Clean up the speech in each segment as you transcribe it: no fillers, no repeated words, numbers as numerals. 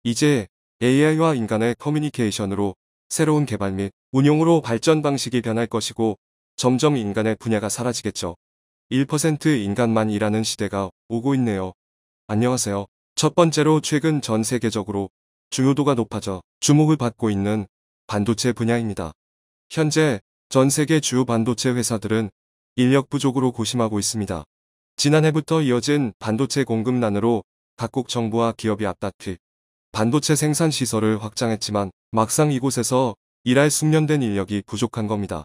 이제 AI와 인간의 커뮤니케이션으로 새로운 개발 및 운용으로 발전 방식이 변할 것이고 점점 인간의 분야가 사라지겠죠. 1% 인간만 일하는 시대가 오고 있네요. 안녕하세요. 첫 번째로 최근 전 세계적으로 중요도가 높아져 주목을 받고 있는 반도체 분야입니다. 현재 전 세계 주요 반도체 회사들은 인력 부족으로 고심하고 있습니다. 지난해부터 이어진 반도체 공급난으로 각국 정부와 기업이 앞다퉈 반도체 생산 시설을 확장했지만 막상 이곳에서 일할 숙련된 인력이 부족한 겁니다.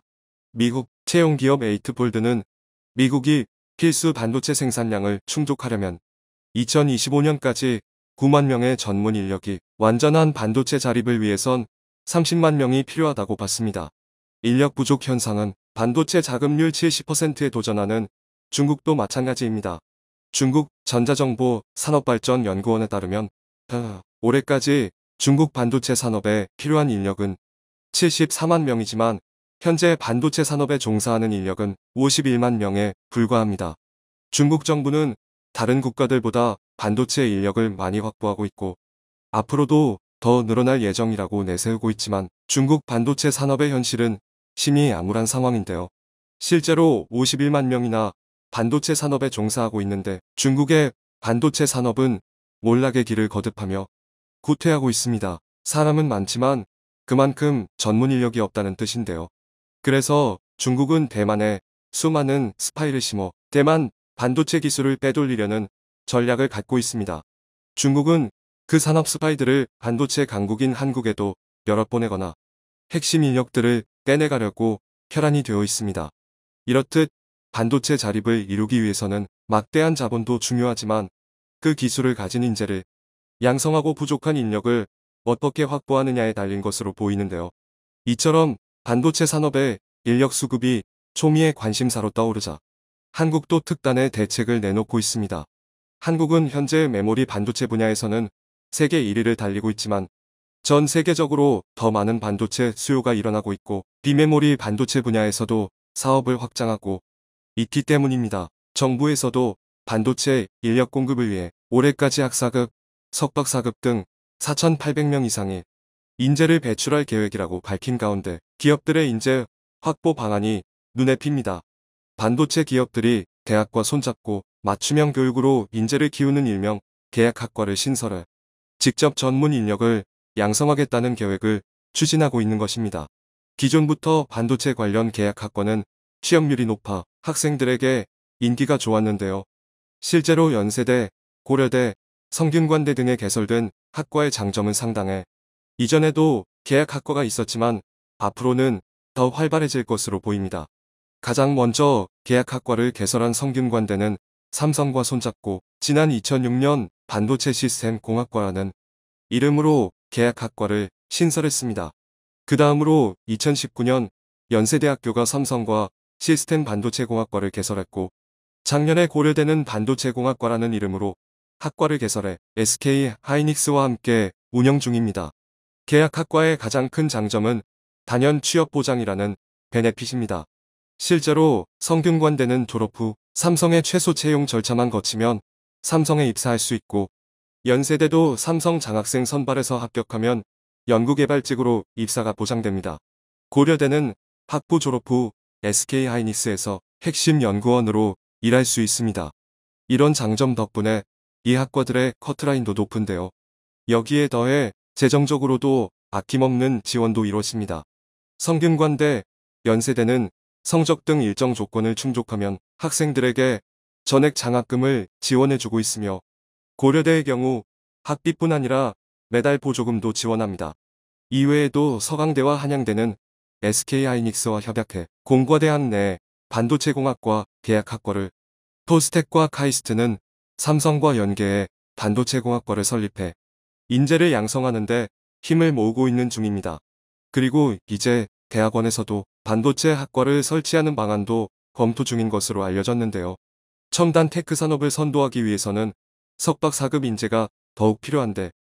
미국 채용기업 에이트폴드는 미국이 필수 반도체 생산량을 충족하려면 2025년까지 9만 명의 전문 인력이 완전한 반도체 자립을 위해선 30만 명이 필요하다고 봤습니다. 인력 부족 현상은 반도체 자급률 70%에 도전하는 중국도 마찬가지입니다. 중국 전자정보산업발전연구원에 따르면 올해까지 중국 반도체 산업에 필요한 인력은 74만 명이지만 현재 반도체 산업에 종사하는 인력은 51만 명에 불과합니다. 중국 정부는 다른 국가들보다 반도체 인력을 많이 확보하고 있고 앞으로도 더 늘어날 예정이라고 내세우고 있지만 중국 반도체 산업의 현실은 심히 암울한 상황인데요. 실제로 51만 명이나 반도체 산업에 종사하고 있는데 중국의 반도체 산업은 몰락의 길을 거듭하며 후퇴하고 있습니다. 사람은 많지만 그만큼 전문 인력이 없다는 뜻인데요. 그래서 중국은 대만에 수많은 스파이를 심어 대만 반도체 기술을 빼돌리려는 전략을 갖고 있습니다. 중국은 그 산업 스파이들을 반도체 강국인 한국에도 여러 보내거나 핵심 인력들을 빼내가려고 혈안이 되어 있습니다. 이렇듯 반도체 자립을 이루기 위해서는 막대한 자본도 중요하지만 그 기술을 가진 인재를 양성하고 부족한 인력을 어떻게 확보하느냐에 달린 것으로 보이는데요. 이처럼 반도체 산업의 인력 수급이 초미의 관심사로 떠오르자 한국도 특단의 대책을 내놓고 있습니다. 한국은 현재 메모리 반도체 분야에서는 세계 1위를 달리고 있지만 전 세계적으로 더 많은 반도체 수요가 일어나고 있고 비메모리 반도체 분야에서도 사업을 확장하고 있기 때문입니다. 정부에서도 반도체 인력 공급을 위해 올해까지 학사급, 석박사급 등 4,800명 이상의 인재를 배출할 계획이라고 밝힌 가운데 기업들의 인재 확보 방안이 눈에 띕니다. 반도체 기업들이 대학과 손잡고 맞춤형 교육으로 인재를 키우는 일명 계약학과를 신설해 직접 전문 인력을 양성하겠다는 계획을 추진하고 있는 것입니다. 기존부터 반도체 관련 계약학과는 취업률이 높아 학생들에게 인기가 좋았는데요. 실제로 연세대, 고려대, 성균관대 등에 개설된 학과의 장점은 상당해 이전에도 계약학과가 있었지만 앞으로는 더 활발해질 것으로 보입니다. 가장 먼저 계약학과를 개설한 성균관대는 삼성과 손잡고 지난 2006년 반도체 시스템 공학과라는 이름으로 계약학과를 신설했습니다. 그 다음으로 2019년 연세대학교가 삼성과 시스템 반도체 공학과를 개설했고 작년에 고려대는 반도체 공학과라는 이름으로 학과를 개설해 SK 하이닉스와 함께 운영 중입니다. 계약학과의 가장 큰 장점은 단연 취업 보장이라는 베네핏입니다. 실제로 성균관대는 졸업 후 삼성의 최소 채용 절차만 거치면 삼성에 입사할 수 있고 연세대도 삼성 장학생 선발에서 합격하면 연구개발직으로 입사가 보장됩니다. 고려대는 학부 졸업 후 SK 하이닉스에서 핵심 연구원으로 일할 수 있습니다. 이런 장점 덕분에 이 학과들의 커트라인도 높은데요. 여기에 더해 재정적으로도 아낌없는 지원도 이루어집니다. 성균관대, 연세대는 성적 등 일정 조건을 충족하면 학생들에게 전액 장학금을 지원해주고 있으며 고려대의 경우 학비뿐 아니라 매달 보조금도 지원합니다. 이외에도 서강대와 한양대는 SK하이닉스와 협약해 공과대학 내 반도체공학과 계약학과를, 포스텍과 카이스트는 삼성과 연계해 반도체공학과를 설립해 인재를 양성하는 데 힘을 모으고 있는 중입니다. 그리고 이제 대학원에서도 반도체 학과를 설치하는 방안도 검토 중인 것으로 알려졌는데요. 첨단 테크 산업을 선도하기 위해서는 석박 4급 인재가 더욱 필요한데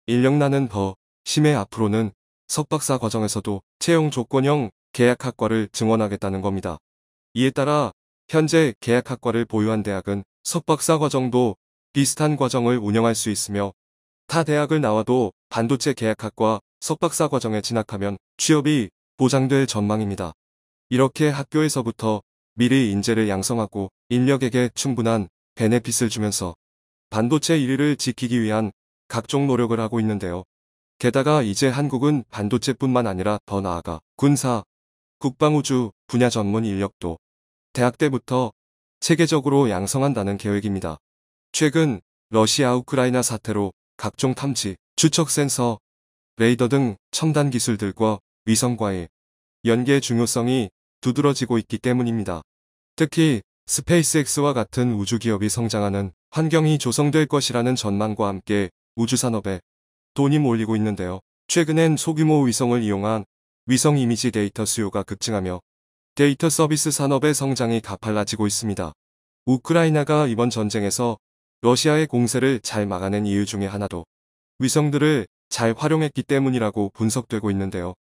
인력난은 더 심해 앞으로는 석박사 과정에서도 채용 조건형 계약학과를 증원하겠다는 겁니다. 이에 따라 현재 계약학과를 보유한 대학은 석박사 과정도 비슷한 과정을 운영할 수 있으며 타 대학을 나와도 반도체 계약학과 석박사 과정에 진학하면 취업이 보장될 전망입니다. 이렇게 학교에서부터 미리 인재를 양성하고 인력에게 충분한 베네핏을 주면서 반도체 1위를 지키기 위한 각종 노력을 하고 있는데요. 게다가 이제 한국은 반도체뿐만 아니라 더 나아가 군사, 국방우주 분야 전문 인력도 대학 때부터 체계적으로 양성한다는 계획입니다. 최근 러시아 우크라이나 사태로 각종 탐지, 추적 센서, 레이더 등 첨단 기술들과 위성과의 연계 중요성이 두드러지고 있기 때문입니다. 특히 스페이스X와 같은 우주기업이 성장하는 환경이 조성될 것이라는 전망과 함께 우주산업에 돈이 몰리고 있는데요. 최근엔 소규모 위성을 이용한 위성 이미지 데이터 수요가 급증하며 데이터 서비스 산업의 성장이 가팔라지고 있습니다. 우크라이나가 이번 전쟁에서 러시아의 공세를 잘 막아낸 이유 중에 하나도 위성들을 잘 활용했기 때문이라고 분석되고 있는데요.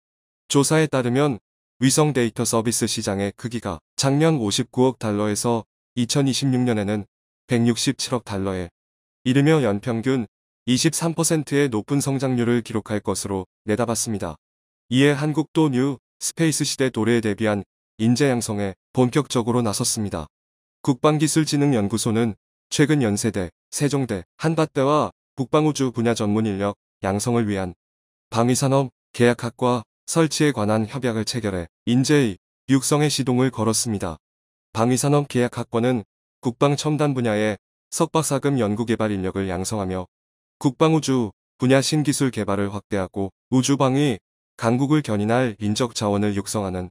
조사에 따르면 위성 데이터 서비스 시장의 크기가 작년 59억 달러에서 2026년에는 167억 달러에 이르며 연평균 23%의 높은 성장률을 기록할 것으로 내다봤습니다. 이에 한국도 뉴 스페이스 시대 도래에 대비한 인재 양성에 본격적으로 나섰습니다. 국방기술진흥연구소는 최근 연세대, 세종대, 한밭대와 국방우주 분야 전문 인력 양성을 위한 방위산업 계약학과 설치에 관한 협약을 체결해 인재 육성에 시동을 걸었습니다. 방위산업 계약학과는 국방 첨단 분야의 석박사급 연구개발 인력을 양성하며 국방우주 분야 신기술 개발을 확대하고 우주방위 강국을 견인할 인적 자원을 육성하는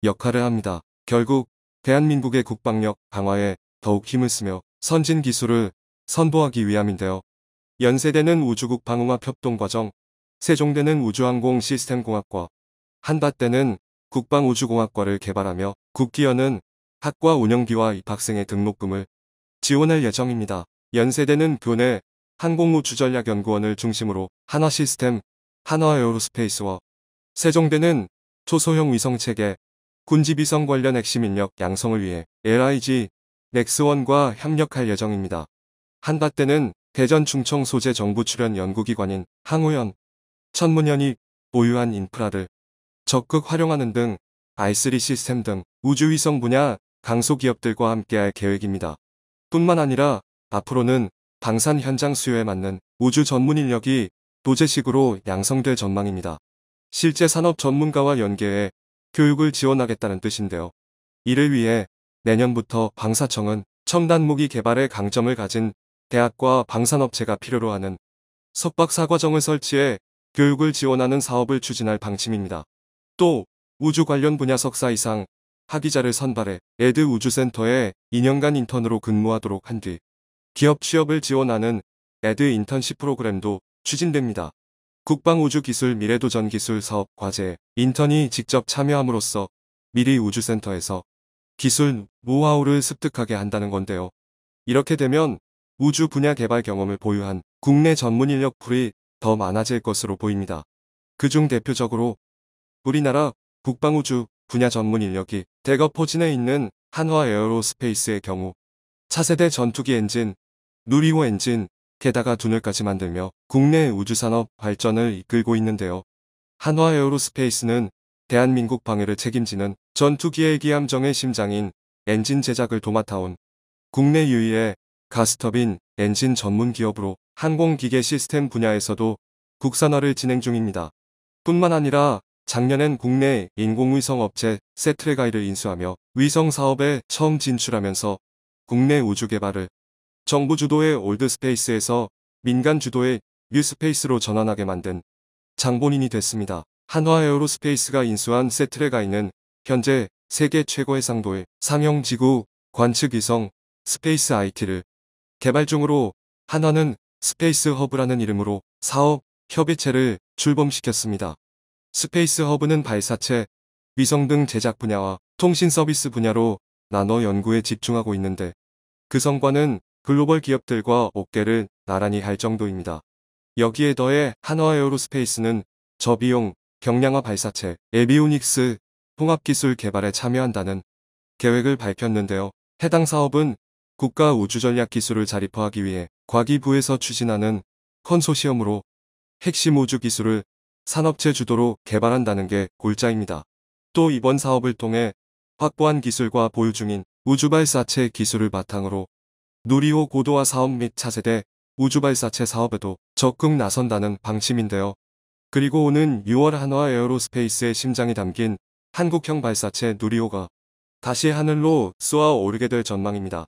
역할을 합니다. 결국 대한민국의 국방력 강화에 더욱 힘을 쓰며 선진 기술을 선보하기 위함인데요. 연세대는 우주국방융합협동과정, 세종대는 우주항공시스템공학과, 한밭대는 국방우주공학과를 개발하며 국기연은 학과 운영비와 입학생의 등록금을 지원할 예정입니다. 연세대는 교내 항공우주전략연구원을 중심으로 한화시스템, 한화에어로스페이스와 세종대는 초소형 위성체계, 군지비성 관련 핵심 인력 양성을 위해 LIG, 넥스원과 협력할 예정입니다. 한밭대는 대전 충청 소재 정부 출연 연구기관인 항우연, 천문연이 보유한 인프라를 적극 활용하는 등 R3 시스템 등 우주위성 분야 강소기업들과 함께할 계획입니다. 뿐만 아니라 앞으로는 방산 현장 수요에 맞는 우주 전문 인력이 도제식으로 양성될 전망입니다. 실제 산업 전문가와 연계해 교육을 지원하겠다는 뜻인데요. 이를 위해 내년부터 방사청은 첨단 무기 개발에 강점을 가진 대학과 방산업체가 필요로 하는 석박사 과정을 설치해 교육을 지원하는 사업을 추진할 방침입니다. 또 우주 관련 분야 석사 이상 학위자를 선발해 에드 우주센터에 2년간 인턴으로 근무하도록 한 뒤 기업 취업을 지원하는 에드 인턴십 프로그램도 추진됩니다. 국방우주기술 미래도전기술 사업 과제에 인턴이 직접 참여함으로써 미리 우주센터에서 기술 노하우를 습득하게 한다는 건데요. 이렇게 되면 우주 분야 개발 경험을 보유한 국내 전문 인력 풀이 더 많아질 것으로 보입니다. 그중 대표적으로 우리나라 국방우주 분야 전문 인력이 대거 포진해 있는 한화에어로스페이스의 경우 차세대 전투기 엔진, 누리호 엔진, 게다가 둔을까지 만들며 국내 우주산업 발전을 이끌고 있는데요. 한화에어로스페이스는 대한민국 방위를 책임지는 전투기의 기함정의 심장인 엔진 제작을 도맡아온 국내 유일의 가스터빈 엔진 전문 기업으로 항공기계 시스템 분야에서도 국산화를 진행 중입니다. 뿐만 아니라 작년엔 국내 인공위성 업체 세트레가이를 인수하며 위성 사업에 처음 진출하면서 국내 우주 개발을 정부 주도의 올드스페이스에서 민간 주도의 뉴스페이스로 전환하게 만든 장본인이 됐습니다. 한화에어로스페이스가 인수한 세트레가이는 현재 세계 최고 해상도의 상용 지구 관측 위성 스페이스 IT를 개발 중으로 한화는 스페이스 허브라는 이름으로 사업 협의체를 출범시켰습니다. 스페이스 허브는 발사체, 위성 등 제작 분야와 통신 서비스 분야로 나눠 연구에 집중하고 있는데 그 성과는 글로벌 기업들과 어깨를 나란히 할 정도입니다. 여기에 더해 한화에어로스페이스는 저비용 경량화 발사체, 에비오닉스 통합기술 개발에 참여한다는 계획을 밝혔는데요. 해당 사업은 국가 우주전략 기술을 자립화하기 위해 과기부에서 추진하는 컨소시엄으로 핵심 우주 기술을 산업체 주도로 개발한다는 게 골자입니다. 또 이번 사업을 통해 확보한 기술과 보유 중인 우주발사체 기술을 바탕으로 누리호 고도화 사업 및 차세대 우주발사체 사업에도 적극 나선다는 방침인데요. 그리고 오는 6월 한화 에어로스페이스의 심장이 담긴 한국형 발사체 누리호가 다시 하늘로 쏘아 오르게 될 전망입니다.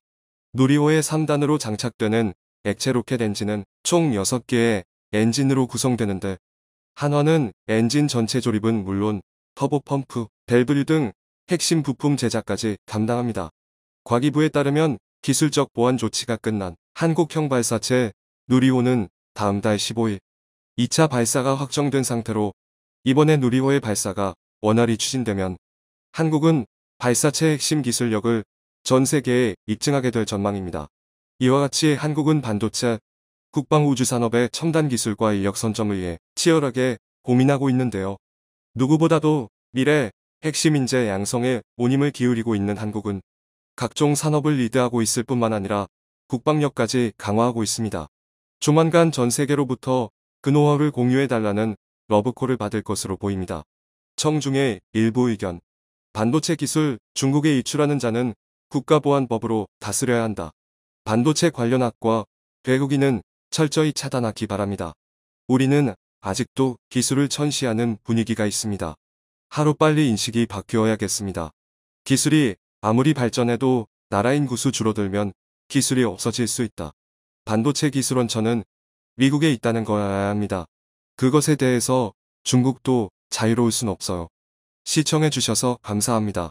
누리호의 3단으로 장착되는 액체 로켓 엔진은 총 6개의 엔진으로 구성되는데 한화는 엔진 전체 조립은 물론 터보 펌프, 밸브류 등 핵심 부품 제작까지 담당합니다. 과기부에 따르면 기술적 보완 조치가 끝난 한국형 발사체 누리호는 다음 달 15일 2차 발사가 확정된 상태로 이번에 누리호의 발사가 원활히 추진되면 한국은 발사체 핵심 기술력을 전 세계에 입증하게 될 전망입니다. 이와 같이 한국은 반도체, 국방우주산업의 첨단 기술과 인력 선점을 위해 치열하게 고민하고 있는데요. 누구보다도 미래 핵심 인재 양성에 온 힘을 기울이고 있는 한국은 각종 산업을 리드하고 있을 뿐만 아니라 국방력까지 강화하고 있습니다. 조만간 전 세계로부터 그 노하우를 공유해달라는 러브콜을 받을 것으로 보입니다. 청중의 일부 의견. 반도체 기술 중국에 이출하는 자는 국가보안법으로 다스려야 한다. 반도체 관련 학과, 외국인은 철저히 차단하기 바랍니다. 우리는 아직도 기술을 천시하는 분위기가 있습니다. 하루빨리 인식이 바뀌어야겠습니다. 기술이 아무리 발전해도 나라 인구수 줄어들면 기술이 없어질 수 있다. 반도체 기술원천은 미국에 있다는 거여야 합니다. 그것에 대해서 중국도 자유로울 순 없어요. 시청해주셔서 감사합니다.